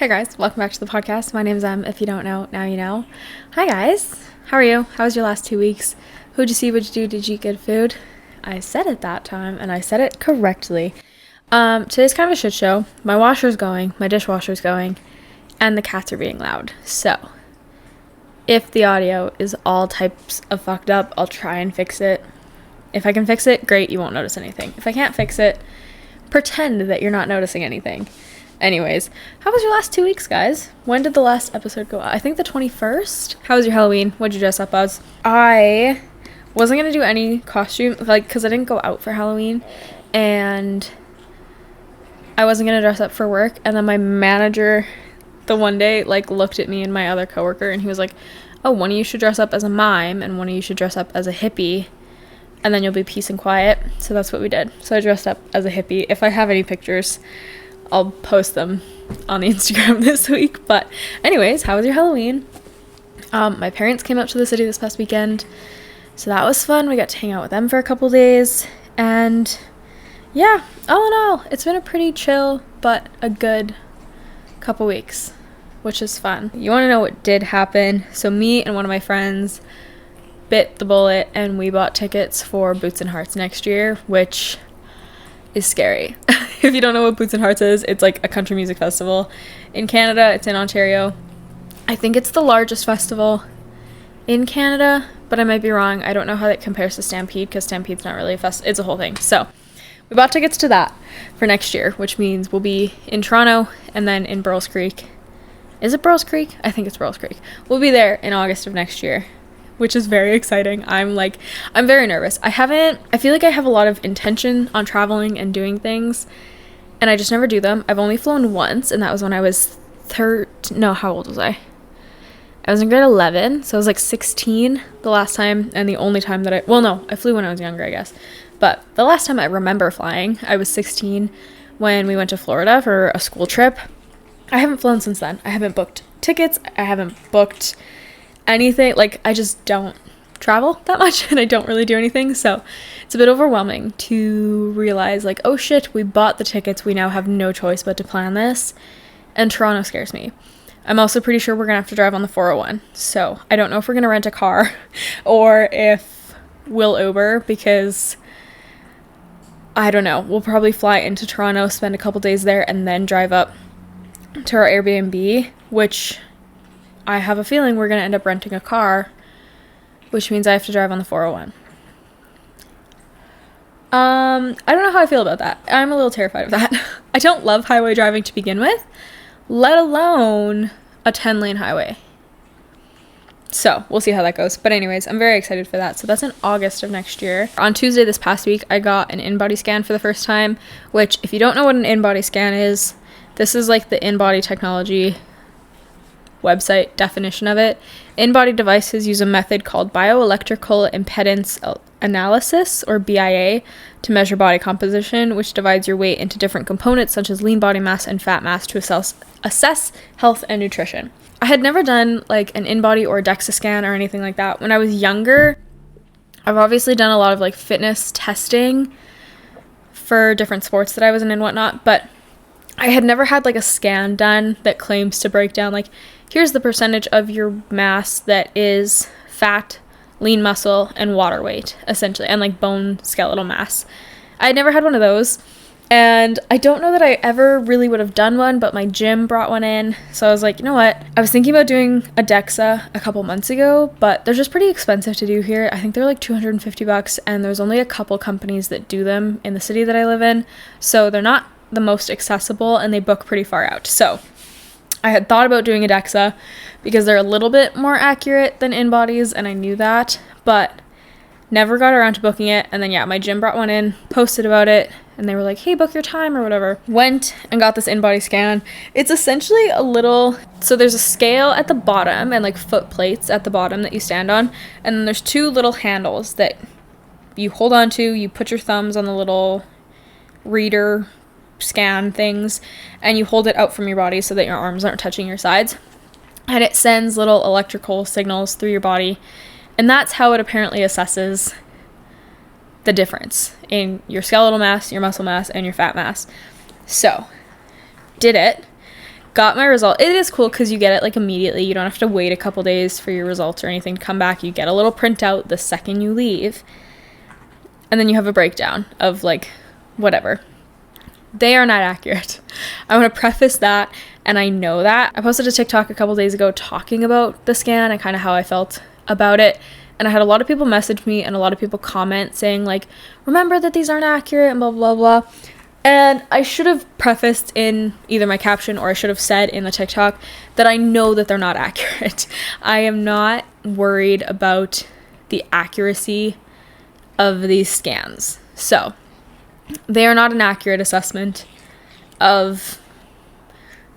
Hey guys, welcome back to the podcast. My name's Em. If you don't know, now you know. Hi guys, how are you? How was your last 2 weeks? Who'd you see? What'd you do? Did you eat good food? I said it that time, and I said it correctly. Today's kind of a shit show. My washer's going, my dishwasher's going, and the cats are being loud. So, if the audio is all types of fucked up, I'll try and fix it. If I can fix it, great, you won't notice anything. If I can't fix it, pretend that you're not noticing anything. Anyways, how was your last 2 weeks, guys? When did the last episode go out? I think the 21st. How was your Halloween? What'd you dress up as? I wasn't gonna do any costume, because I didn't go out for Halloween, and I wasn't gonna dress up for work, and then my manager the one day, looked at me and my other coworker, and he was like, oh, one of you should dress up as a mime, and one of you should dress up as a hippie, and then you'll be peace and quiet. So that's what we did. So I dressed up as a hippie. If I have any pictures, I'll post them on the Instagram this week. But anyways, how was your Halloween? My parents came up to the city this past weekend, so that was fun. We got to hang out with them for a couple days, and yeah, all in all, it's been a pretty chill but a good couple weeks, which is fun. You want to know what did happen? So me and one of my friends bit the bullet, and we bought tickets for Boots and Hearts next year, which is scary. If you don't know what Boots and Hearts is, it's like a country music festival in Canada. It's in Ontario. I think it's the largest festival in Canada, but I might be wrong. I don't know how that compares to Stampede, because Stampede's not really a festival. It's a whole thing. So we bought tickets to that for next year, which means we'll be in Toronto and then in Burles Creek. Is it Burles Creek? I think it's Burles Creek. We'll be there in August of next year, which is very exciting. I'm very nervous. I feel like I have a lot of intention on traveling and doing things, and I just never do them. I've only flown once, and that was when I was how old was I? I was in grade 11, so I was 16 the last time, and the only time that I flew when I was younger, I guess. But the last time I remember flying, I was 16 when we went to Florida for a school trip. I haven't flown since then. I haven't booked tickets. I haven't booked anything. I just don't travel that much, and I don't really do anything, so it's a bit overwhelming to realize oh shit, we bought the tickets, we now have no choice but to plan this. And Toronto scares me. I'm also pretty sure we're gonna have to drive on the 401, so I don't know if we're gonna rent a car or if we'll Uber, because I don't know. We'll probably fly into Toronto, spend a couple days there, and then drive up to our Airbnb, which I have a feeling we're going to end up renting a car, which means I have to drive on the 401. I don't know how I feel about that. I'm a little terrified of that. I don't love highway driving to begin with, let alone a 10-lane highway. So we'll see how that goes. But anyways, I'm very excited for that. So that's in August of next year. On Tuesday this past week, I got an InBody scan for the first time, which, if you don't know what an InBody scan is, this is the InBody technology website definition of it. InBody devices use a method called bioelectrical impedance analysis, or BIA, to measure body composition, which divides your weight into different components such as lean body mass and fat mass to assess health and nutrition. I had never done an InBody or a DEXA scan or anything like that. When I was younger, I've obviously done a lot of fitness testing for different sports that I was in and whatnot, but I had never had a scan done that claims to break down here's the percentage of your mass that is fat, lean muscle, and water weight, essentially, and bone skeletal mass. I had never had one of those, and I don't know that I ever really would have done one, but my gym brought one in, so I was like, you know what? I was thinking about doing a DEXA a couple months ago, but they're just pretty expensive to do here. I think they're $250, and there's only a couple companies that do them in the city that I live in, so they're not the most accessible, and they book pretty far out. So I had thought about doing a DEXA because they're a little bit more accurate than InBodies, and I knew that, but never got around to booking it. And then my gym brought one in, posted about it, and they were like, hey, book your time or whatever. Went and got this InBody scan. It's essentially so there's a scale at the bottom and foot plates at the bottom that you stand on, and then there's two little handles that you hold on to. You put your thumbs on the little reader scan things, and you hold it out from your body so that your arms aren't touching your sides, and it sends little electrical signals through your body, and that's how it apparently assesses the difference in your skeletal mass, your muscle mass, and your fat mass. So did it, got my result. It is cool because you get it like immediately. You don't have to wait a couple days for your results or anything to come back. You get a little printout the second you leave. And then you have a breakdown of like whatever. They are not accurate. I want to preface that, and I know that. I posted a TikTok a couple days ago talking about the scan and kind of how I felt about it. And I had a lot of people message me and a lot of people comment saying like, remember that these aren't accurate and blah, blah, blah. And I should have prefaced in either my caption or I should have said in the TikTok that I know that they're not accurate. I am not worried about the accuracy of these scans. So they are not an accurate assessment of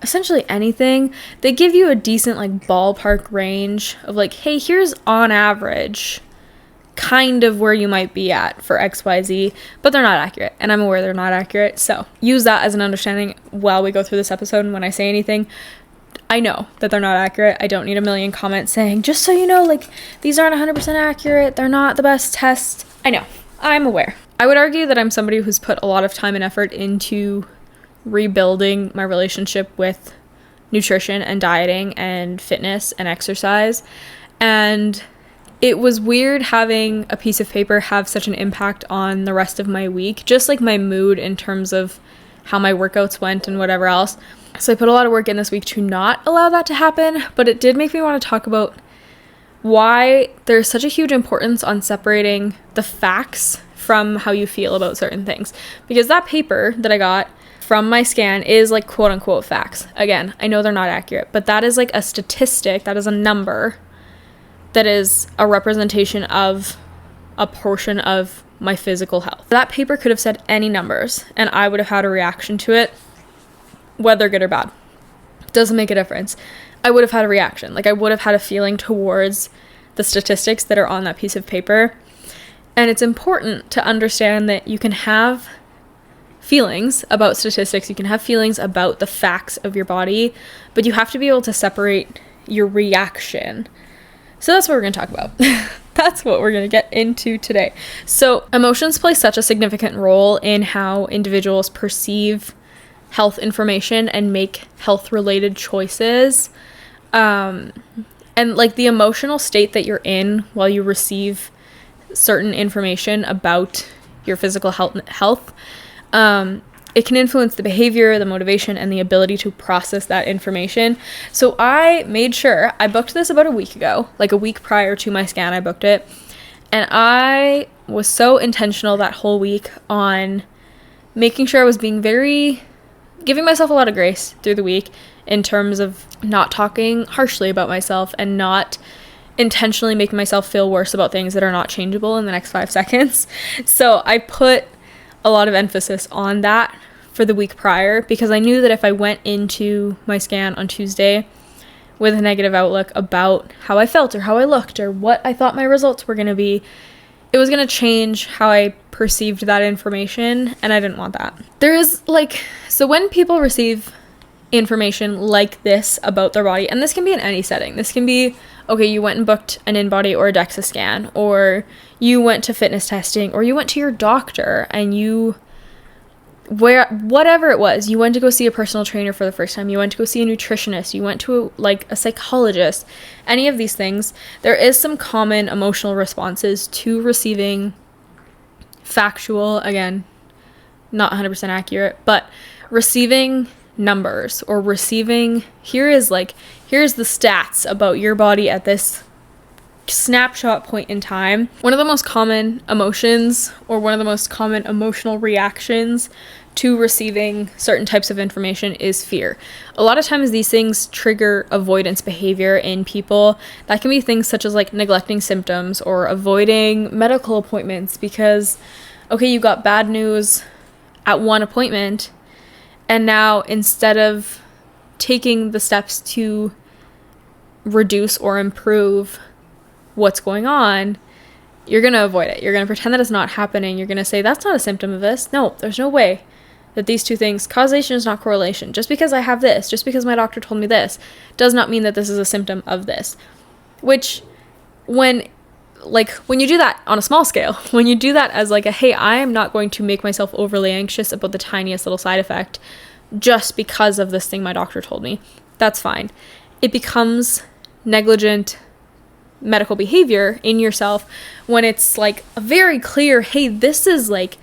essentially anything. They give you a decent like ballpark range of like, hey, here's on average kind of where you might be at for XYZ, but they're not accurate, and I'm aware they're not accurate. So use that as an understanding while we go through this episode, and when I say anything, I know that they're not accurate. I don't need a million comments saying, just so you know, like, these aren't 100% accurate, they're not the best test. I know, I'm aware. I would argue that I'm somebody who's put a lot of time and effort into rebuilding my relationship with nutrition and dieting and fitness and exercise, and it was weird having a piece of paper have such an impact on the rest of my week, just like my mood in terms of how my workouts went and whatever else. So I put a lot of work in this week to not allow that to happen, but it did make me want to talk about why there's such a huge importance on separating the facts from how you feel about certain things. Because that paper that I got from my scan is like quote unquote facts. Again, I know they're not accurate, but that is like a statistic, that is a number that is a representation of a portion of my physical health. That paper could have said any numbers and I would have had a reaction to it, whether good or bad. Doesn't make a difference. I would have had a reaction. Like I would have had a feeling towards the statistics that are on that piece of paper. And it's important to understand that you can have feelings about statistics, you can have feelings about the facts of your body, but you have to be able to separate your reaction. So that's what we're going to talk about. That's what we're going to get into today. So emotions play such a significant role in how individuals perceive health information and make health-related choices. And like the emotional state that you're in while you receive certain information about your physical health, it can influence the behavior, the motivation, and the ability to process that information. So I made sure, I booked this about a week ago, like a week prior to my scan, I booked it. And I was so intentional that whole week on making sure I was giving myself a lot of grace through the week in terms of not talking harshly about myself and not intentionally making myself feel worse about things that are not changeable in the next 5 seconds. So I put a lot of emphasis on that for the week prior because I knew that if I went into my scan on Tuesday with a negative outlook about how I felt or how I looked or what I thought my results were going to be, it was going to change how I perceived that information, and I didn't want that. There is so when people receive information like this about their body, and this can be in any setting, this can be, okay, you went and booked an InBody or a DEXA scan, or you went to fitness testing, or you went to your doctor and whatever it was, you went to go see a personal trainer for the first time, you went to go see a nutritionist, you went to a psychologist, any of these things, there is some common emotional responses to receiving factual, again, not 100% accurate, but receiving numbers or receiving, here's the stats about your body at this snapshot point in time. One of the most common emotions or one of the most common emotional reactions to receiving certain types of information is fear. A lot of times these things trigger avoidance behavior in people. That can be things such as neglecting symptoms or avoiding medical appointments because, okay, you got bad news at one appointment, and now instead of taking the steps to reduce or improve what's going on, you're going to avoid it. You're going to pretend that it's not happening. You're going to say, that's not a symptom of this. No, there's no way that these two things, causation is not correlation. Just because I have this, just because my doctor told me this, does not mean that this is a symptom of this. Which, when you do that on a small scale, when you do that as hey, I am not going to make myself overly anxious about the tiniest little side effect, just because of this thing my doctor told me. That's fine. It becomes negligent medical behavior in yourself when it's like a very clear, hey, this is like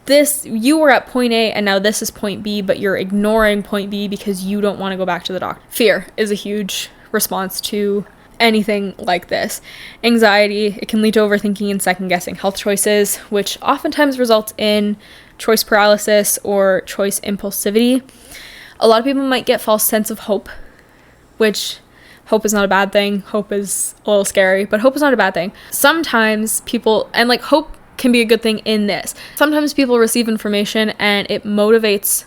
this, you were at point A and now this is point B, but you're ignoring point B because you don't want to go back to the doctor. Fear is a huge response to anything like this. Anxiety, it can lead to overthinking and second guessing health choices, which oftentimes results in choice paralysis or choice impulsivity. A lot of people might get false sense of hope, which hope is not a bad thing. Hope is a little scary, but hope is not a bad thing. Sometimes people, and like hope can be a good thing in this. Sometimes people receive information and it motivates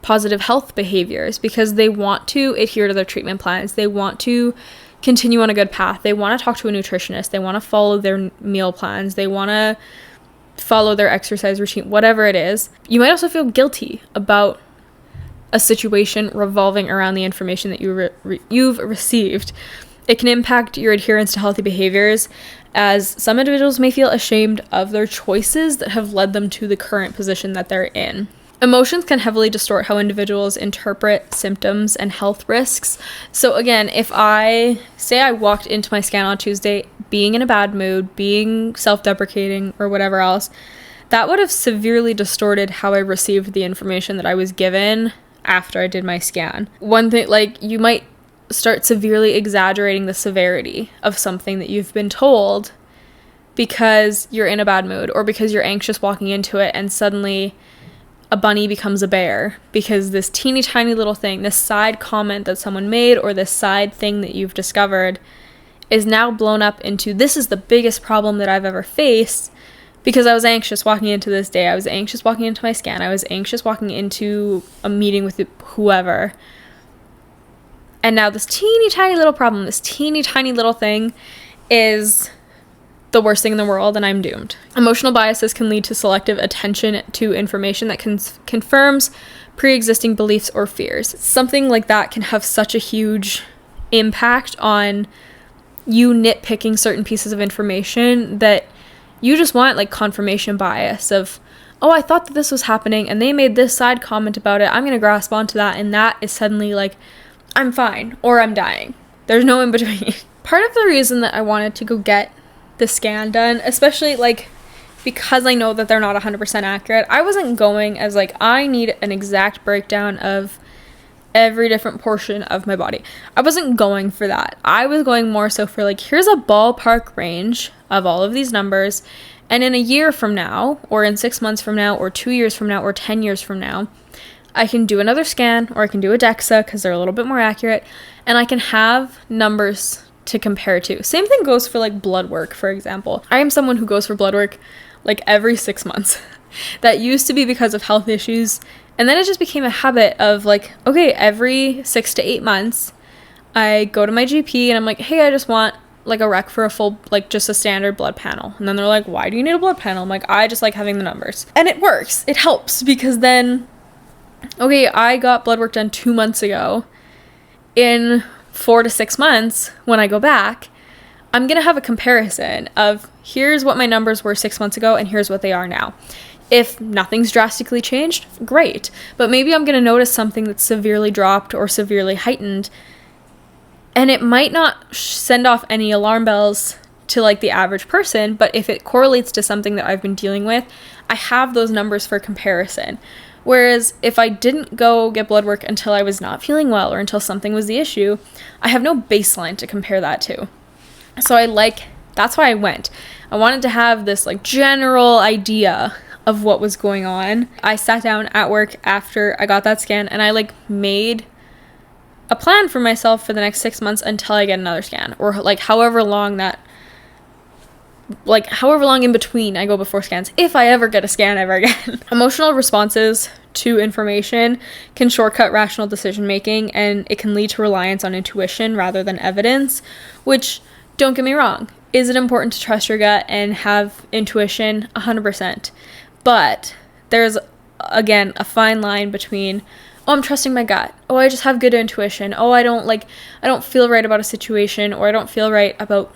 positive health behaviors because they want to adhere to their treatment plans. They want to continue on a good path. They want to talk to a nutritionist. They want to follow their meal plans. They want to follow their exercise routine, whatever it is. You might also feel guilty about a situation revolving around the information that you've received. It can impact your adherence to healthy behaviors, as some individuals may feel ashamed of their choices that have led them to the current position that they're in. Emotions can heavily distort how individuals interpret symptoms and health risks. So again, if I walked into my scan on Tuesday being in a bad mood, being self-deprecating or whatever else, that would have severely distorted how I received the information that I was given after I did my scan. One thing, like, you might start severely exaggerating the severity of something that you've been told because you're in a bad mood or because you're anxious walking into it, and suddenly a bunny becomes a bear because this teeny tiny little thing, this side comment that someone made or this side thing that you've discovered is now blown up into, this is the biggest problem that I've ever faced because I was anxious walking into this day. I was anxious walking into my scan. I was anxious walking into a meeting with whoever. And now this teeny tiny little problem, this teeny tiny little thing is the worst thing in the world, and I'm doomed. Emotional biases can lead to selective attention to information that confirms pre-existing beliefs or fears. Something like that can have such a huge impact on you nitpicking certain pieces of information that you just want like confirmation bias of, oh, I thought that this was happening and they made this side comment about it. I'm going to grasp onto that, and that is suddenly like, I'm fine or I'm dying. There's no in between. Part of the reason that I wanted to go get the scan done, especially like because I know that they're not 100% accurate, I wasn't going as like, I need an exact breakdown of every different portion of my body. I wasn't going for that. I was going more so for like, here's a ballpark range of all of these numbers, and in a year from now, or in 6 months from now, or 2 years from now, or 10 years from now, I can do another scan, or I can do a DEXA because they're a little bit more accurate, and I can have numbers to compare to. Same thing goes for like blood work, for example. I am someone who goes for blood work like every 6 months. That used to be because of health issues, and then it just became a habit of like, okay, every 6 to 8 months, I go to my GP and I'm like, hey, I just want like a rec for a full, like just a standard blood panel. And then they're like, why do you need a blood panel? I'm like, I just like having the numbers. And it works. It helps because then, okay, I got blood work done 2 months ago. In 4 to 6 months, when I go back, I'm going to have a comparison of here's what my numbers were 6 months ago and here's what they are now. If nothing's drastically changed, great. But maybe I'm going to notice something that's severely dropped or severely heightened, and it might not send off any alarm bells to like the average person, but if it correlates to something that I've been dealing with, I have those numbers for comparison. Whereas if I didn't go get blood work until I was not feeling well or until something was the issue, I have no baseline to compare that to. So that's why I went. I wanted to have this like general idea of what was going on. I sat down at work after I got that scan and I like made a plan for myself for the next 6 months until I get another scan, or like however long in between I go before scans, if I ever get a scan ever again. Emotional responses to information can shortcut rational decision making, and it can lead to reliance on intuition rather than evidence, which, don't get me wrong, is it important to trust your gut and have intuition? 100%. But there's, again, a fine line between, oh, I'm trusting my gut. Oh, I just have good intuition. Oh, I don't feel right about a situation, or I don't feel right about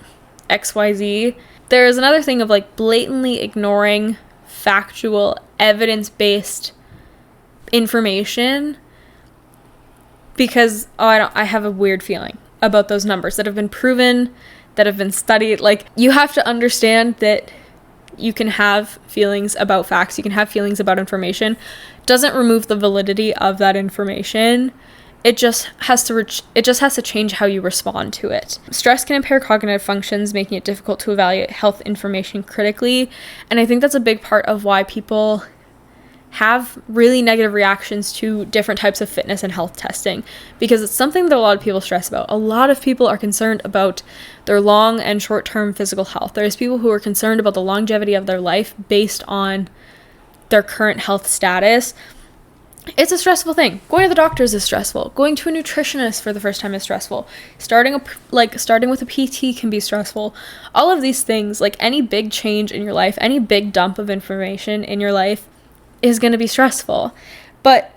XYZ. There is another thing of like blatantly ignoring factual, evidence-based information because I have a weird feeling about those numbers that have been proven, that have been studied. Like, you have to understand that you can have feelings about facts, you can have feelings about information. Doesn't remove the validity of that information. It just has to change how you respond to it. Stress can impair cognitive functions, making it difficult to evaluate health information critically. And I think that's a big part of why people have really negative reactions to different types of fitness and health testing, because it's something that a lot of people stress about. A lot of people are concerned about their long and short-term physical health. There's people who are concerned about the longevity of their life based on their current health status. It's a stressful thing. Going to the doctors is stressful. Going to a nutritionist for the first time is stressful. Starting with a PT can be stressful. All of these things, like any big change in your life, any big dump of information in your life, is going to be stressful. But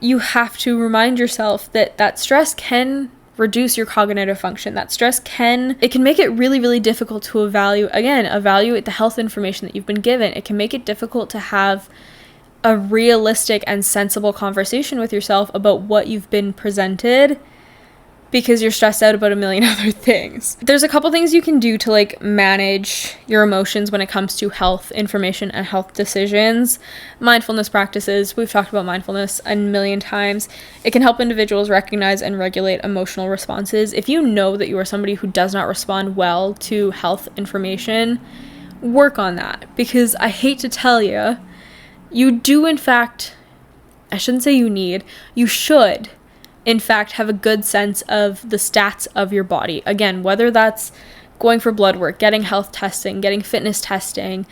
you have to remind yourself that stress can reduce your cognitive function. That stress can make it really, really difficult to evaluate the health information that you've been given. It can make it difficult to have a realistic and sensible conversation with yourself about what you've been presented, because you're stressed out about a million other things. There's a couple things you can do to manage your emotions when it comes to health information and health decisions. Mindfulness practices. We've talked about mindfulness a million times. It can help individuals recognize and regulate emotional responses. If you know that you are somebody who does not respond well to health information, work on that, because I hate to tell you, you do in fact, I shouldn't say you should in fact have a good sense of the stats of your body. Again, whether that's going for blood work, getting health testing, getting fitness testing,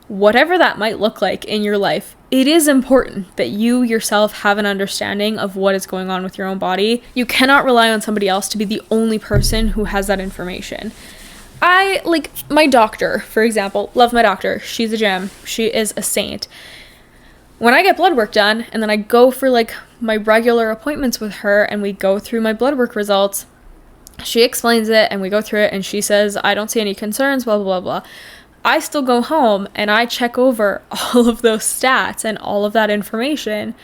whatever that might look like in your life, it is important that you yourself have an understanding of what is going on with your own body. You cannot rely on somebody else to be the only person who has that information. My doctor, for example, love my doctor. She's a gem. She is a saint. When I get blood work done and then I go for my regular appointments with her and we go through my blood work results, she explains it and we go through it and she says, I don't see any concerns, blah, blah, blah, blah. I still go home and I check over all of those stats and all of that information,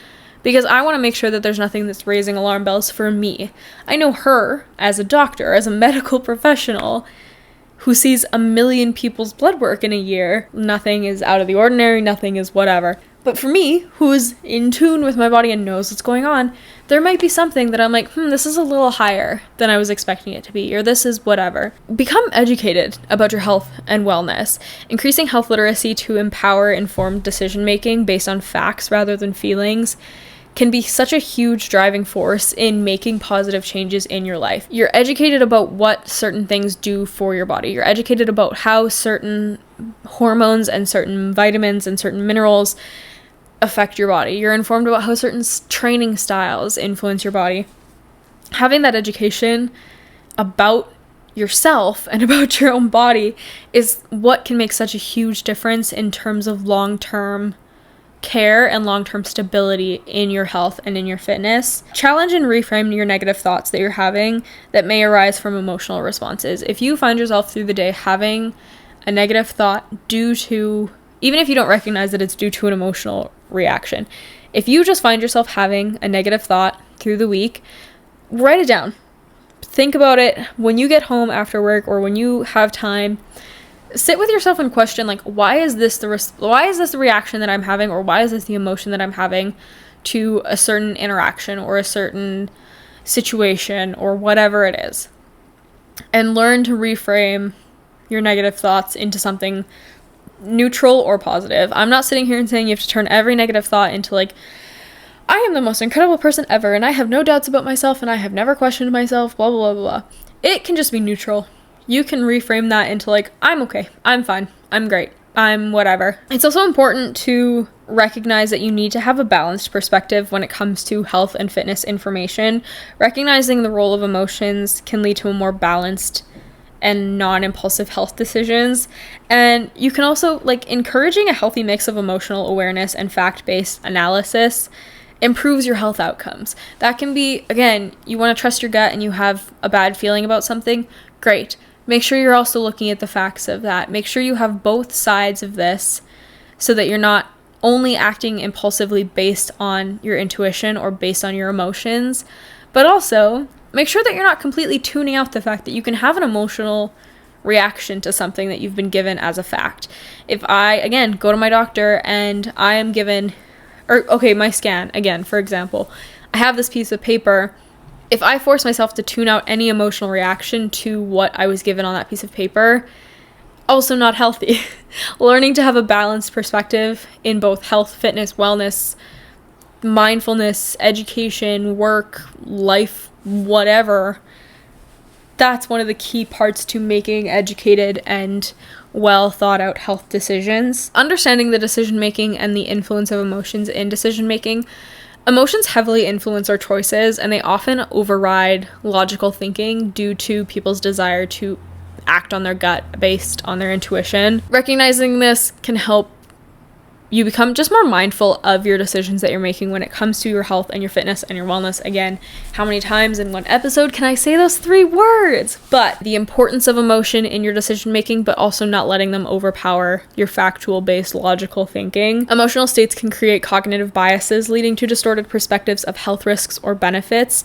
because I want to make sure that there's nothing that's raising alarm bells for me. I know her as a doctor, as a medical professional who sees a million people's blood work in a year. Nothing is out of the ordinary, nothing is whatever. But for me, who's in tune with my body and knows what's going on, there might be something that I'm like, this is a little higher than I was expecting it to be, or this is whatever. Become educated about your health and wellness. Increasing health literacy to empower informed decision-making based on facts rather than feelings can be such a huge driving force in making positive changes in your life. You're educated about what certain things do for your body. You're educated about how certain hormones and certain vitamins and certain minerals affect your body. You're informed about how certain training styles influence your body. Having that education about yourself and about your own body is what can make such a huge difference in terms of long-term care and long-term stability in your health and in your fitness. Challenge and reframe your negative thoughts that you're having that may arise from emotional responses. If you find yourself through the day having a negative thought even if you don't recognize that it's due to an emotional reaction, if you just find yourself having a negative thought through the week, write it down. Think about it when you get home after work or when you have time. Sit with yourself and question, why is this the reaction that I'm having, or why is this the emotion that I'm having to a certain interaction or a certain situation or whatever it is, and learn to reframe your negative thoughts into something neutral or positive. I'm not sitting here and saying you have to turn every negative thought into I am the most incredible person ever and I have no doubts about myself and I have never questioned myself, blah, blah, blah, blah. It can just be neutral. You can reframe that into I'm okay, I'm fine, I'm great, I'm whatever. It's also important to recognize that you need to have a balanced perspective when it comes to health and fitness information. Recognizing the role of emotions can lead to a more balanced and non-impulsive health decisions. And you can also encouraging a healthy mix of emotional awareness and fact-based analysis improves your health outcomes. That can be, again, you want to trust your gut and you have a bad feeling about something, great. Make sure you're also looking at the facts of that. Make sure you have both sides of this so that you're not only acting impulsively based on your intuition or based on your emotions, But also, make sure that you're not completely tuning out the fact that you can have an emotional reaction to something that you've been given as a fact. If I, again, go to my doctor and I am given, my scan, again, for example, I have this piece of paper. If I force myself to tune out any emotional reaction to what I was given on that piece of paper, also not healthy. Learning to have a balanced perspective in both health, fitness, wellness, mindfulness, education, work, life, whatever, that's one of the key parts to making educated and well thought out health decisions. Understanding the decision making and the influence of emotions in decision making. Emotions heavily influence our choices, and they often override logical thinking due to people's desire to act on their gut based on their intuition. Recognizing this can help you become just more mindful of your decisions that you're making when it comes to your health and your fitness and your wellness. Again, how many times in one episode can I say those 3 words? But the importance of emotion in your decision making, but also not letting them overpower your factual based logical thinking. Emotional states can create cognitive biases, leading to distorted perspectives of health risks or benefits.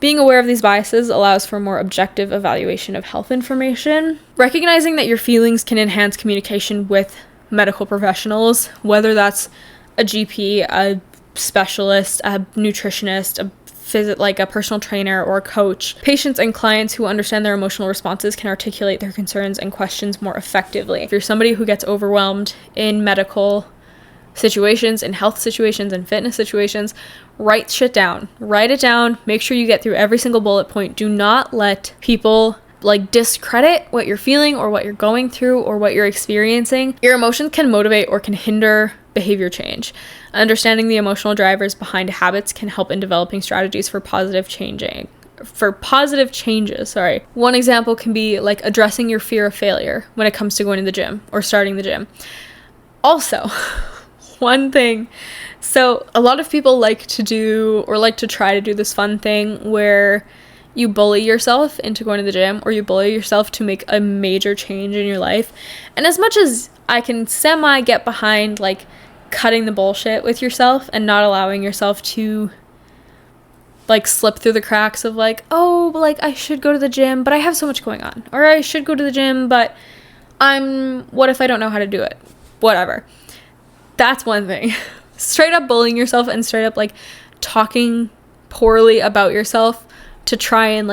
Being aware of these biases allows for more objective evaluation of health information. Recognizing that your feelings can enhance communication with medical professionals, whether that's a GP, a specialist, a nutritionist, a personal trainer or a coach. Patients and clients who understand their emotional responses can articulate their concerns and questions more effectively. If you're somebody who gets overwhelmed in medical situations, in health situations, and fitness situations, write shit down. Write it down. Make sure you get through every single bullet point. Do not let people discredit what you're feeling or what you're going through or what you're experiencing. Your emotions can motivate or can hinder behavior change. Understanding the emotional drivers behind habits can help in developing strategies for positive changes. One example can be addressing your fear of failure when it comes to going to the gym or starting the gym. Also, one thing, so a lot of people like to try to do this fun thing where you bully yourself into going to the gym, or you bully yourself to make a major change in your life. And as much as I can semi get behind cutting the bullshit with yourself and not allowing yourself to slip through the cracks of I should go to the gym, but I have so much going on, or I should go to the gym, but what if I don't know how to do it? Whatever. That's one thing. Straight up bullying yourself and straight up talking poorly about yourself to try and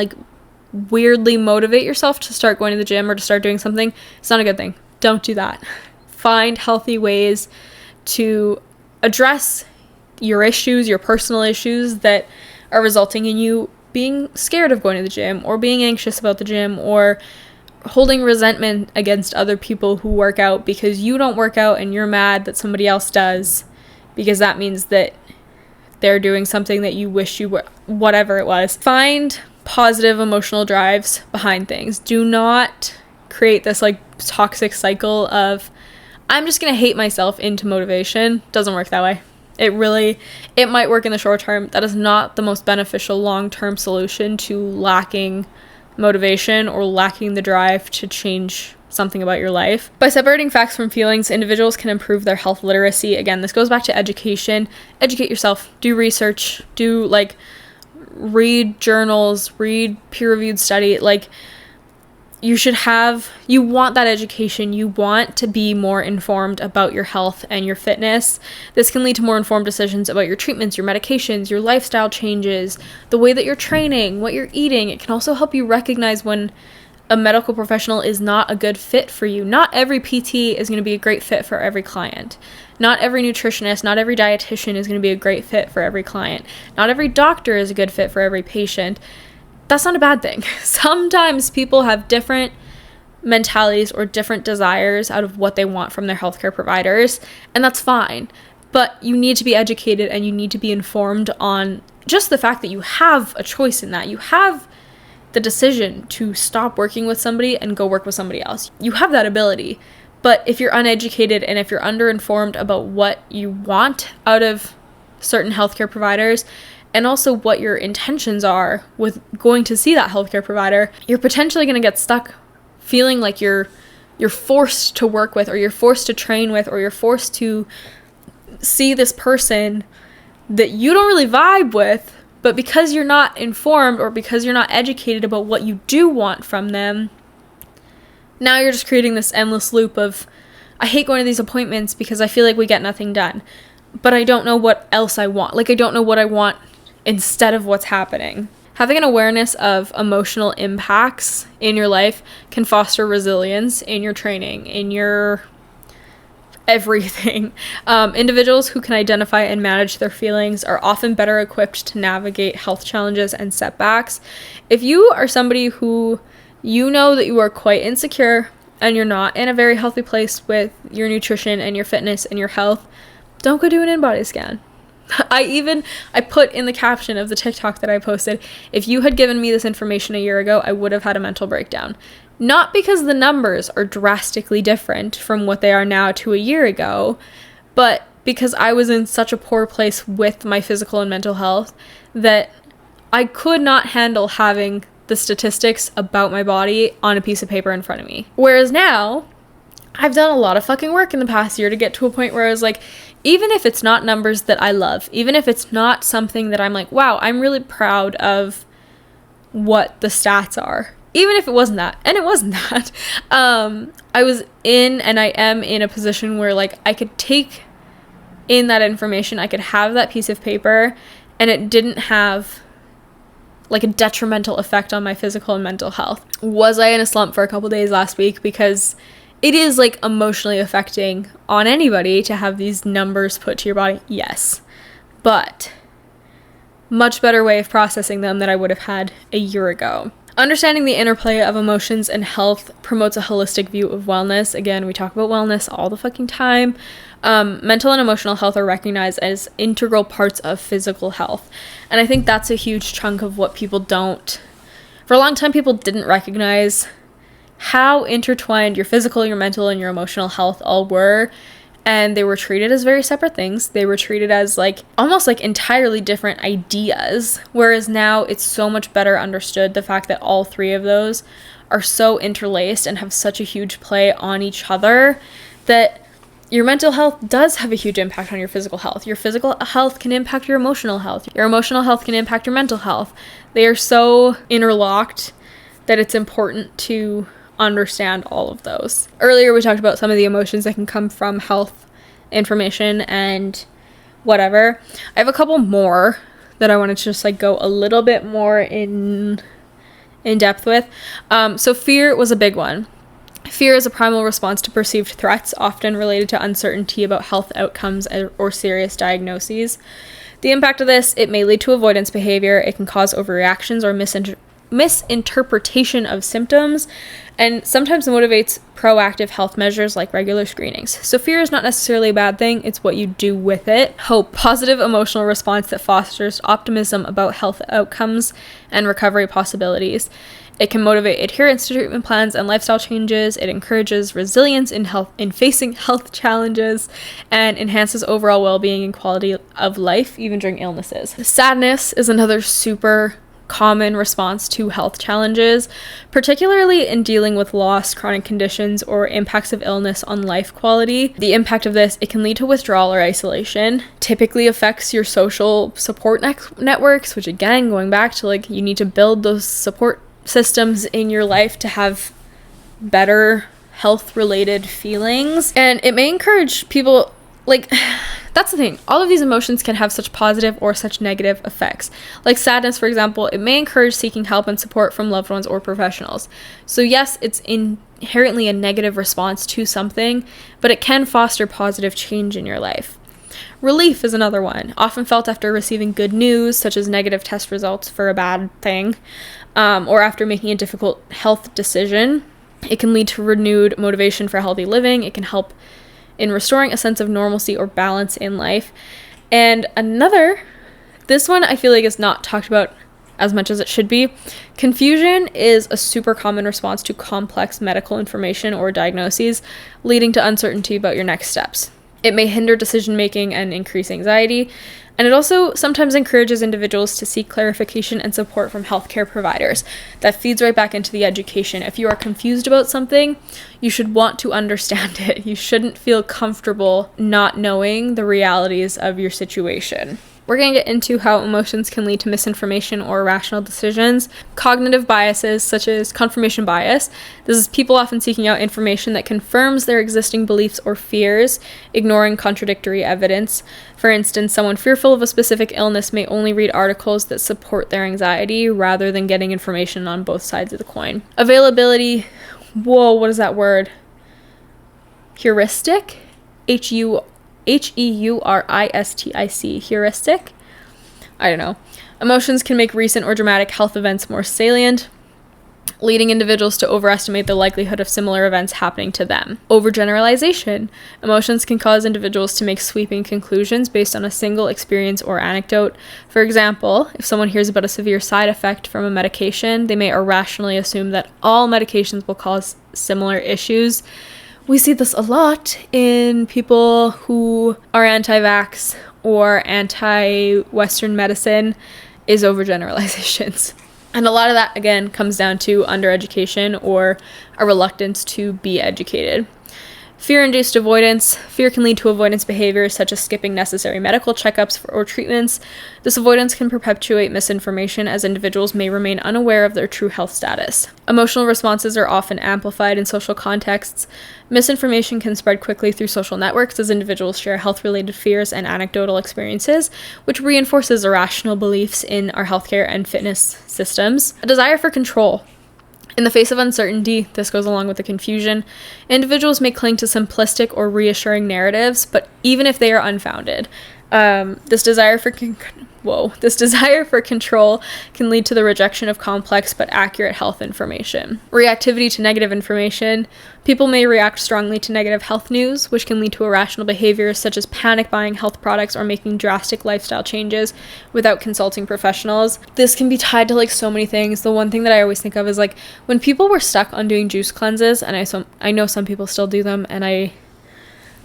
weirdly motivate yourself to start going to the gym or to start doing something, it's not a good thing. Don't do that. Find healthy ways to address your issues, your personal issues that are resulting in you being scared of going to the gym or being anxious about the gym or holding resentment against other people who work out because you don't work out and you're mad that somebody else does because that means that they're doing something that you wish you were, whatever it was. Find positive emotional drives behind things. Do not create this toxic cycle of, I'm just going to hate myself into motivation. Doesn't work that way. It might work in the short term. That is not the most beneficial long-term solution to lacking motivation or lacking the drive to change something about your life. By separating facts from feelings, individuals can improve their health literacy. Again, this goes back to education. Educate yourself. Do research. Do read journals, read peer-reviewed study. You want that education. You want to be more informed about your health and your fitness. This can lead to more informed decisions about your treatments, your medications, your lifestyle changes, the way that you're training, what you're eating. It can also help you recognize when a medical professional is not a good fit for you. Not every PT is going to be a great fit for every client. Not every nutritionist, not every dietitian is going to be a great fit for every client. Not every doctor is a good fit for every patient. That's not a bad thing. Sometimes people have different mentalities or different desires out of what they want from their healthcare providers, and that's fine. But you need to be educated and you need to be informed on just the fact that you have a choice in that. You have the decision to stop working with somebody and go work with somebody else. You have that ability. But if you're uneducated and if you're underinformed about what you want out of certain healthcare providers and also what your intentions are with going to see that healthcare provider, you're potentially going to get stuck feeling like you're forced to work with, or you're forced to train with, or you're forced to see this person that you don't really vibe with, But because you're not informed or because you're not educated about what you do want from them, now you're just creating this endless loop of, I hate going to these appointments because I feel like we get nothing done. But I don't know what else I want. Like, I don't know what I want instead of what's happening. Having an awareness of emotional impacts in your life can foster resilience in your training, in your everything. Individuals who can identify and manage their feelings are often better equipped to navigate health challenges and setbacks. If you are somebody who you know that you are quite insecure and you're not in a very healthy place with your nutrition and your fitness and your health, don't go do an InBody scan. I put in the caption of the TikTok that I posted, if you had given me this information a year ago, I would have had a mental breakdown. Not because the numbers are drastically different from what they are now to a year ago, but because I was in such a poor place with my physical and mental health that I could not handle having the statistics about my body on a piece of paper in front of me. Whereas now, I've done a lot of fucking work in the past year to get to a point where I was like, even if it's not numbers that I love, even if it's not something that I'm like, wow, I'm really proud of what the stats are, even if it wasn't that, and it wasn't that, I was in, and I am in a position where like I could take in that information, I could have that piece of paper, and it didn't have like a detrimental effect on my physical and mental health. Was I in a slump for a couple days last week? Because it is like emotionally affecting on anybody to have these numbers put to your body. Yes, but much better way of processing them than I would have had a year ago. Understanding the interplay of emotions and health promotes a holistic view of wellness. Again, we talk about wellness all the fucking time. Mental and emotional health are recognized as integral parts of physical health. And I think that's a huge chunk of what people don't. For a long time, people didn't recognize how intertwined your physical, your mental, and your emotional health all were. And they were treated as very separate things. They were treated as like almost like entirely different ideas. Whereas now it's so much better understood, the fact that all three of those are so interlaced and have such a huge play on each other, that your mental health does have a huge impact on your physical health. Your physical health can impact your emotional health. Your emotional health can impact your mental health. They are so interlocked that it's important to understand all of those. Earlier we talked about some of the emotions that can come from health information and whatever. I have a couple more that I wanted to just like go a little bit more in depth with. So fear was a big one. Fear is a primal response to perceived threats, often related to uncertainty about health outcomes or serious diagnoses. The impact of this, it may lead to avoidance behavior. It can cause overreactions or misinterpretation of symptoms, and sometimes motivates proactive health measures like regular screenings. So fear is not necessarily a bad thing, it's what you do with it. Hope, positive emotional response that fosters optimism about health outcomes and recovery possibilities. It can motivate adherence to treatment plans and lifestyle changes. It encourages resilience in facing health challenges, and enhances overall well-being and quality of life, even during illnesses. Sadness is another super common response to health challenges, particularly in dealing with loss, chronic conditions, or impacts of illness on life quality. The impact of this, it can lead to withdrawal or isolation. Typically affects your social support networks, which again, going back to like, you need to build those support systems in your life to have better health related feelings. And it may encourage people, like, that's the thing, all of these emotions can have such positive or such negative effects. Like sadness, for example, it may encourage seeking help and support from loved ones or professionals. So yes, it's inherently a negative response to something, but it can foster positive change in your life. Relief is another one, often felt after receiving good news, such as negative test results for a bad thing, or after making a difficult health decision. It can lead to renewed motivation for healthy living. It can help in restoring a sense of normalcy or balance in life. And this one I feel like is not talked about as much as it should be. Confusion is a super common response to complex medical information or diagnoses, leading to uncertainty about your next steps. It may hinder decision making and increase anxiety, and it also sometimes encourages individuals to seek clarification and support from healthcare providers. That feeds right back into the education. If you are confused about something, you should want to understand it. You shouldn't feel comfortable not knowing the realities of your situation. We're going to get into how emotions can lead to misinformation or irrational decisions. Cognitive biases, such as confirmation bias. This is people often seeking out information that confirms their existing beliefs or fears, ignoring contradictory evidence. For instance, someone fearful of a specific illness may only read articles that support their anxiety rather than getting information on both sides of the coin. Availability. Whoa, what is that word? Heuristic? Heuristic. Heuristic? I don't know. Emotions can make recent or dramatic health events more salient, leading individuals to overestimate the likelihood of similar events happening to them. Overgeneralization. Emotions can cause individuals to make sweeping conclusions based on a single experience or anecdote. For example, if someone hears about a severe side effect from a medication, they may irrationally assume that all medications will cause similar issues. We see this a lot in people who are anti-vax or anti-Western medicine, is overgeneralizations. And a lot of that, again, comes down to undereducation or a reluctance to be educated. Fear-induced avoidance. Fear can lead to avoidance behaviors such as skipping necessary medical checkups or treatments. This avoidance can perpetuate misinformation as individuals may remain unaware of their true health status. Emotional responses are often amplified in social contexts. Misinformation can spread quickly through social networks as individuals share health-related fears and anecdotal experiences, which reinforces irrational beliefs in our healthcare and fitness systems. A desire for control. In the face of uncertainty, this goes along with the confusion, individuals may cling to simplistic or reassuring narratives, but even if they are unfounded, this desire for control can lead to the rejection of complex but accurate health information. Reactivity to negative information. People may react strongly to negative health news, which can lead to irrational behaviors such as panic buying health products or making drastic lifestyle changes without consulting professionals. This can be tied to so many things. The one thing that I always think of is when people were stuck on doing juice cleanses, and I know some people still do them, and I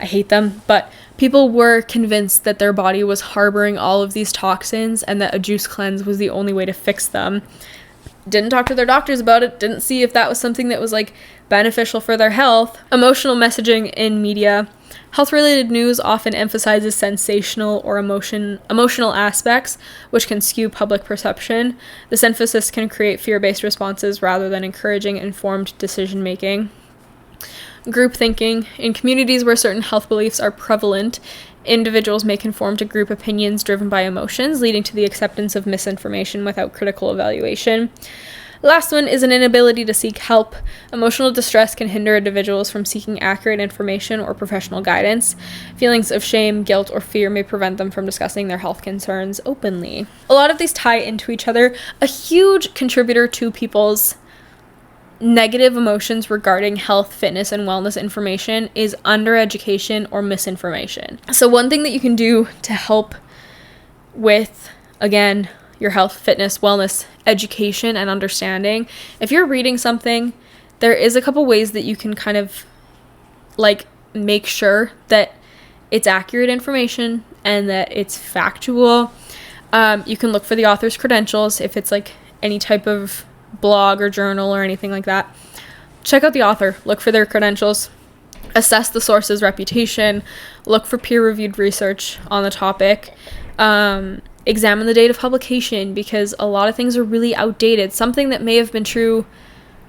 hate them, but people were convinced that their body was harboring all of these toxins and that a juice cleanse was the only way to fix them. Didn't talk to their doctors about it, didn't see if that was something that was beneficial for their health. Emotional messaging in media. Health-related news often emphasizes sensational or emotional aspects, which can skew public perception. This emphasis can create fear-based responses rather than encouraging informed decision-making. Group thinking. In communities where certain health beliefs are prevalent, individuals may conform to group opinions driven by emotions, leading to the acceptance of misinformation without critical evaluation. The last one is an inability to seek help. Emotional distress can hinder individuals from seeking accurate information or professional guidance. Feelings of shame, guilt, or fear may prevent them from discussing their health concerns openly. A lot of these tie into each other. A huge contributor to people's negative emotions regarding health, fitness, and wellness information is undereducation or misinformation. So one thing that you can do to help with, again, your health, fitness, wellness, education, and understanding, if you're reading something, there is a couple ways that you can kind of make sure that it's accurate information and that it's factual. You can look for the author's credentials if it's any type of blog or journal or anything like that. Check out the author, look for their credentials, assess the source's reputation, look for peer-reviewed research on the topic, examine the date of publication, because a lot of things are really outdated. Something that may have been true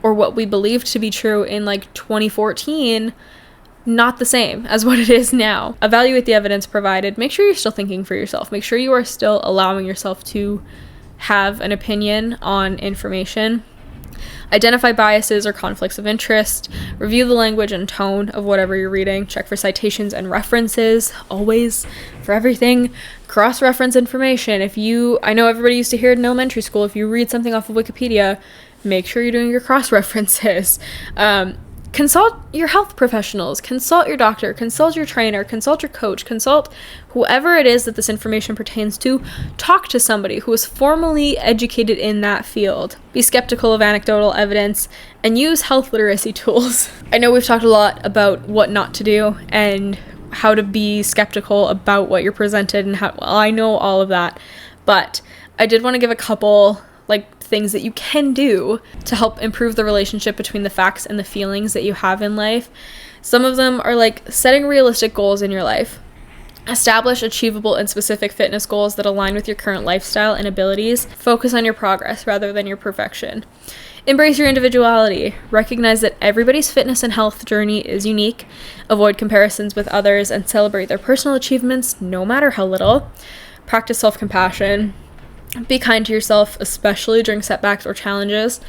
or what we believed to be true in 2014, not the same as what it is now. Evaluate the evidence provided. Make sure you're still thinking for yourself. Make sure you are still allowing yourself to have an opinion on information. Identify biases or conflicts of interest. Review the language and tone of whatever you're reading. Check for citations and references, always, for everything. Cross-reference information. I know everybody used to hear it in elementary school, if you read something off of Wikipedia, make sure you're doing your cross-references. Consult your health professionals, consult your doctor, consult your trainer, consult your coach, consult whoever it is that this information pertains to. Talk to somebody who is formally educated in that field. Be skeptical of anecdotal evidence and use health literacy tools. I know we've talked a lot about what not to do and how to be skeptical about what you're presented and I know all of that, but I did want to give a couple things that you can do to help improve the relationship between the facts and the feelings that you have in life. Some of them are setting realistic goals in your life. Establish achievable and specific fitness goals that align with your current lifestyle and abilities. Focus on your progress rather than your perfection. Embrace your individuality. Recognize that everybody's fitness and health journey is unique. Avoid comparisons with others and celebrate their personal achievements, no matter how little. Practice self-compassion. Be kind to yourself, especially during setbacks or challenges.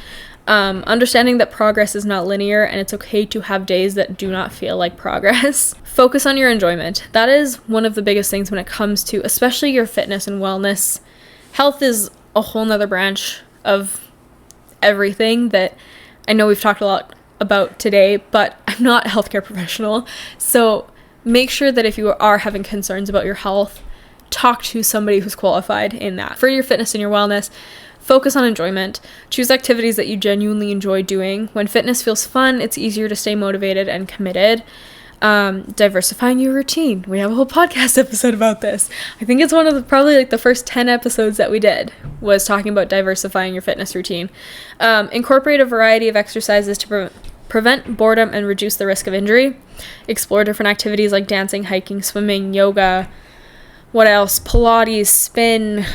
Understanding that progress is not linear and it's okay to have days that do not feel like progress. Focus on your enjoyment. That is one of the biggest things when it comes to especially your fitness and wellness. Health is a whole nother branch of everything that I know we've talked a lot about today, but I'm not a healthcare professional. So make sure that if you are having concerns about your health, talk to somebody who's qualified in that. For your fitness and your wellness, focus on enjoyment. Choose activities that you genuinely enjoy doing. When fitness feels fun, it's easier to stay motivated and committed. Diversifying your routine. We have a whole podcast episode about this. I think it's one of the probably like the first 10 episodes that we did was talking about diversifying your fitness routine. Incorporate a variety of exercises to prevent boredom and reduce the risk of injury. Explore different activities like dancing, hiking, swimming, yoga. What else? Pilates, spin,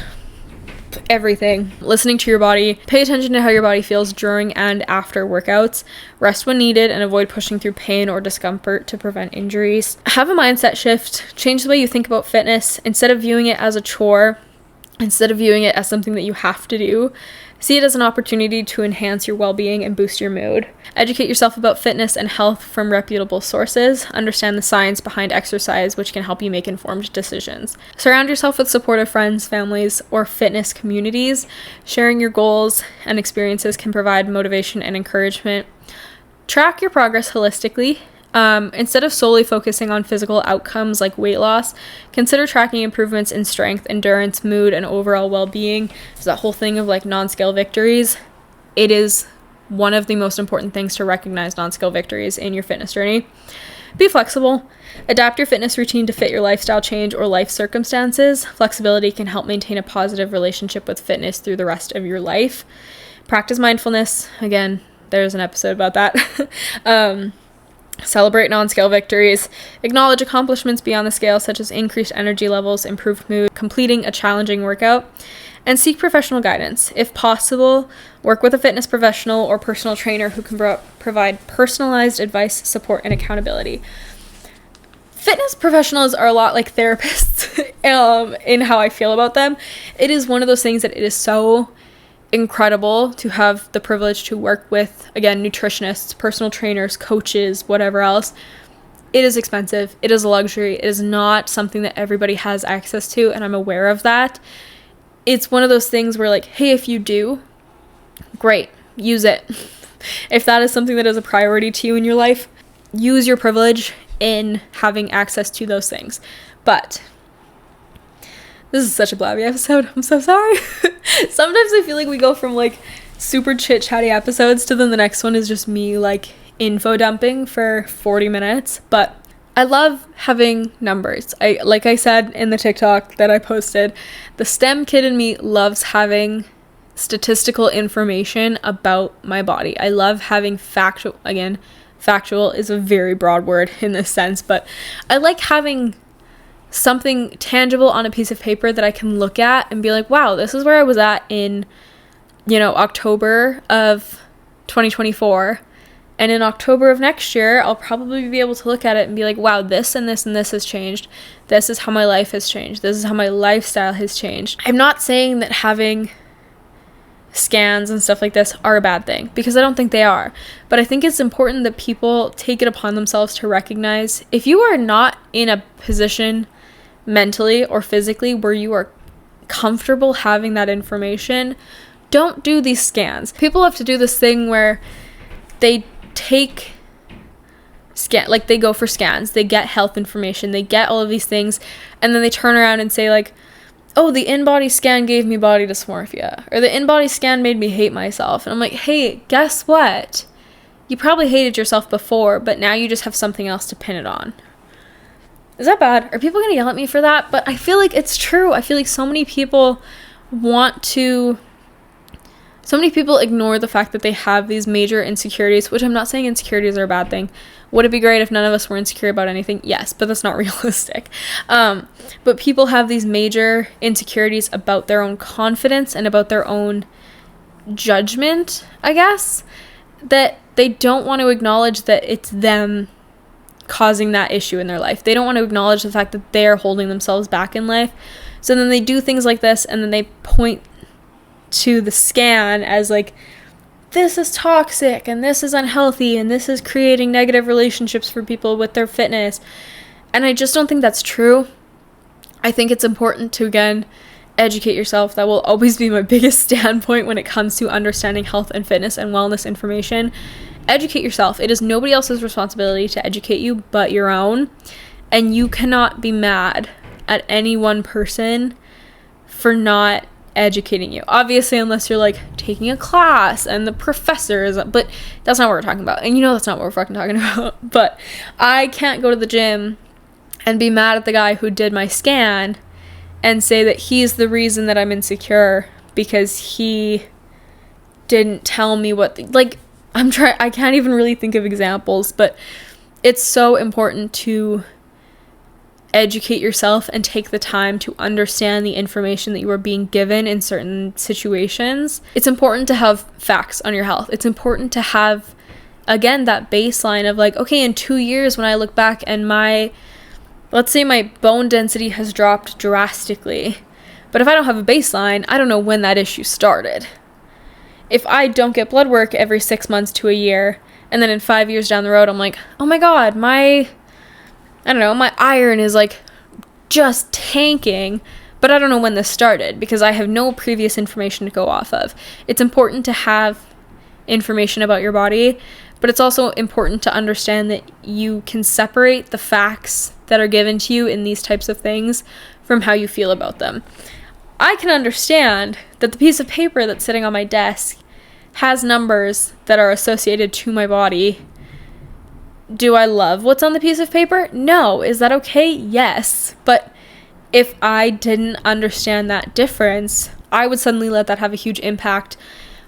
everything. Listening to your body. Pay attention to how your body feels during and after workouts. Rest when needed and avoid pushing through pain or discomfort to prevent injuries. Have a mindset shift. Change the way you think about fitness. Instead of viewing it as a chore, instead of viewing it as something that you have to do, see it as an opportunity to enhance your well-being and boost your mood. Educate yourself about fitness and health from reputable sources. Understand the science behind exercise, which can help you make informed decisions. Surround yourself with supportive friends, families, or fitness communities. Sharing your goals and experiences can provide motivation and encouragement. Track your progress holistically. Instead of solely focusing on physical outcomes like weight loss, consider tracking improvements in strength, endurance, mood, and overall well-being. So that whole thing of like non-scale victories, it is one of the most important things to recognize non-scale victories in your fitness journey. Be flexible. Adapt your fitness routine to fit your lifestyle change or life circumstances. Flexibility can help maintain a positive relationship with fitness through the rest of your life. Practice mindfulness. Again, there's an episode about that. Celebrate non-scale victories. Acknowledge accomplishments beyond the scale, such as increased energy levels, improved mood, completing a challenging workout, and seek professional guidance. If possible, work with a fitness professional or personal trainer who can provide personalized advice, support, and accountability. Fitness professionals are a lot like therapists in how I feel about them. It is one of those things that it is so incredible to have the privilege to work with, again, nutritionists, personal trainers, coaches, whatever else. It is expensive. It is a luxury. It is not something that everybody has access to, and I'm aware of that. It's one of those things where like, hey, if you do, great, use it. If that is something that is a priority to you in your life, use your privilege in having access to those things. But this is such a blabby episode. I'm so sorry. Sometimes I feel like we go from like super chit-chatty episodes to then the next one is just me like info dumping for 40 minutes. But I love having numbers. Like I said in the TikTok that I posted, the STEM kid in me loves having statistical information about my body. I love having factual. Again, factual is a very broad word in this sense, but I like having something tangible on a piece of paper that I can look at and be like, wow, this is where I was at in, October of 2024. And in October of next year, I'll probably be able to look at it and be like, wow, this and this and this has changed. This is how my life has changed. This is how my lifestyle has changed. I'm not saying that having scans and stuff like this are a bad thing, because I don't think they are. But I think it's important that people take it upon themselves to recognize if you are not in a position mentally or physically where you are comfortable having that information, don't do these scans. People have to do this thing where they take like they go for scans, they get health information, they get all of these things, and then they turn around and say like, oh, the InBody scan gave me body dysmorphia, or the InBody scan made me hate myself. And I'm like, hey, guess what? You probably hated yourself before, but now you just have something else to pin it on. Is that bad? Are people going to yell at me for that? But I feel like it's true. I feel like so many people want to So many people ignore the fact that they have these major insecurities, which I'm not saying insecurities are a bad thing. Would it be great if none of us were insecure about anything? Yes, but that's not realistic. But people have these major insecurities about their own confidence and about their own judgment, I guess, that they don't want to acknowledge that it's them causing that issue in their life. They don't want to acknowledge the fact that they're holding themselves back in life. So then they do things like this, and then they point to the scan as like, this is toxic and this is unhealthy and this is creating negative relationships for people with their fitness. And I just don't think that's true. I think it's important to, again, educate yourself. That will always be my biggest standpoint when it comes to understanding health and fitness and wellness information. Educate yourself. It is nobody else's responsibility to educate you but your own. And you cannot be mad at any one person for not educating you. Obviously, unless you're like taking a class and the professor is, but that's not what we're talking about. And you know that's not what we're fucking talking about. But I can't go to the gym and be mad at the guy who did my scan and say that he's the reason that I'm insecure because he didn't tell me what, I can't even really think of examples, but it's so important to educate yourself and take the time to understand the information that you are being given in certain situations. It's important to have facts on your health. It's important to have, again, that baseline of like, okay, in 2 years when I look back and let's say my bone density has dropped drastically, but if I don't have a baseline, I don't know when that issue started. If I don't get blood work every 6 months to a year, and then in 5 years down the road, I'm like, oh my God, my iron is like just tanking, but I don't know when this started because I have no previous information to go off of. It's important to have information about your body, but it's also important to understand that you can separate the facts that are given to you in these types of things from how you feel about them. I can understand that the piece of paper that's sitting on my desk has numbers that are associated to my body. Do I love what's on the piece of paper? No. Is that okay? Yes. But if I didn't understand that difference, I would suddenly let that have a huge impact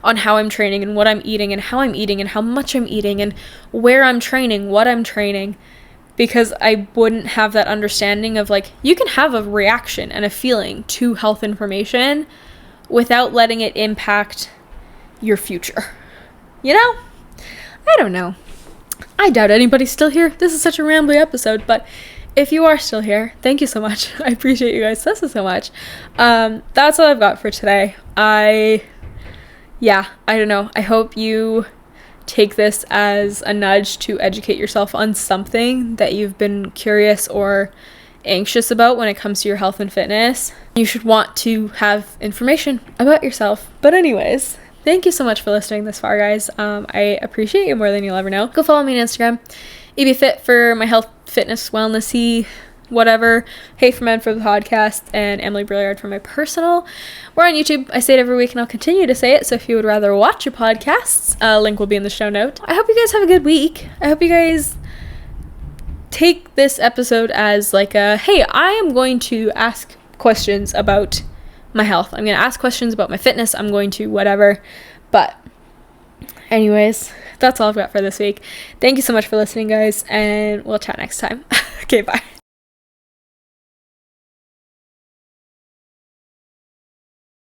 on how I'm training and what I'm eating and how I'm eating and how much I'm eating and where I'm training, what I'm training, because I wouldn't have that understanding of like, you can have a reaction and a feeling to health information without letting it impact your future. You know? I don't know. I doubt anybody's still here. This is such a rambly episode, but if you are still here, thank you so much. I appreciate you guys so much. That's all I've got for today. I don't know. I hope you take this as a nudge to educate yourself on something that you've been curious or anxious about when it comes to your health and fitness. You should want to have information about yourself. But anyways, thank you so much for listening this far, guys. I appreciate you more than you'll ever know. Go follow me on Instagram. EBFit for my health, fitness, wellnessy, whatever. Hey for Men for the podcast, and Emily Brilliard for my personal. We're on YouTube. I say it every week, and I'll continue to say it. So if you would rather watch your podcasts, link will be in the show note. I hope you guys have a good week. I hope you guys take this episode as like hey, I am going to ask questions about my health. I'm going to ask questions about my fitness. I'm going to whatever. But anyways, that's all I've got for this week. Thank you so much for listening, guys, and we'll chat next time. Okay, bye.